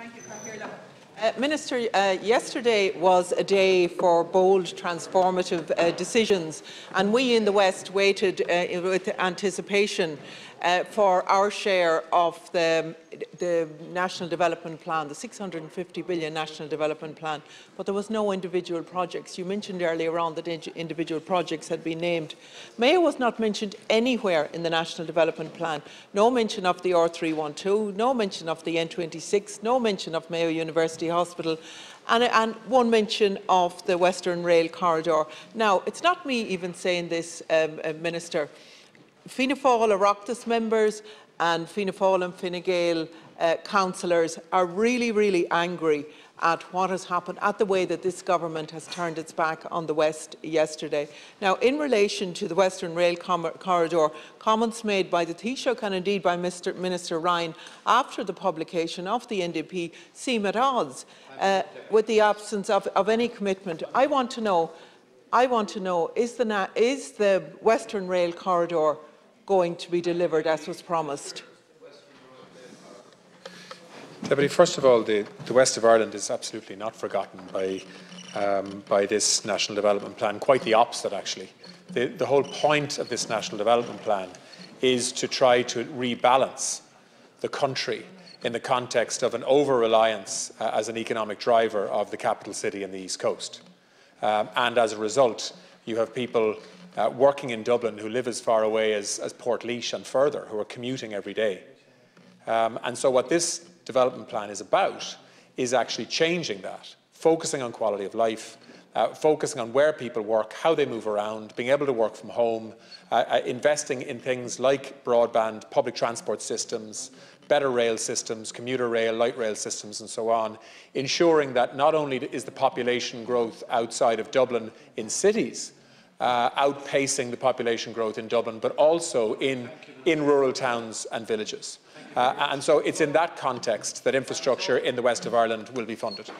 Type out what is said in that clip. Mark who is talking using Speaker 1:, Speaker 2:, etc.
Speaker 1: Thank you, Catherine. Minister, yesterday was a day for bold, transformative decisions, and we in the West waited with anticipation for our share of the National Development Plan, the 650 billion National Development Plan, but there was no individual projects. You mentioned earlier on that individual projects had been named. Mayo was not mentioned anywhere in the National Development Plan. No mention of the R312, no mention of the N26, no mention of Mayo University Hospital, and one mention of the Western Rail Corridor. Now, it's not me even saying this, Minister. Fianna Fáil Oireachtas members and Fianna Fáil and Fine Gael councillors are really angry at what has happened, at the way that this government has turned its back on the West yesterday. Now, in relation to the Western Rail Corridor, comments made by the Taoiseach and indeed by Minister Ryan after the publication of the NDP seem at odds with the absence of any commitment. I want to know, is the Western Rail Corridor going to be delivered as was promised?
Speaker 2: Deputy, first of all, the West of Ireland is absolutely not forgotten by this National Development Plan. Quite the opposite, actually. The whole point of this National Development Plan is to try to rebalance the country in the context of an over-reliance as an economic driver of the capital city and the East Coast. And as a result, you have people working in Dublin who live as far away as Portlaoise and further, who are commuting every day. And so what this development plan is about is actually changing that, focusing on quality of life, focusing on where people work, how they move around, being able to work from home, investing in things like broadband, public transport systems, better rail systems, commuter rail, light rail systems and so on, ensuring that not only is the population growth outside of Dublin in cities outpacing the population growth in Dublin, but also in rural towns and villages. And so it's in that context that infrastructure in the West of Ireland will be funded.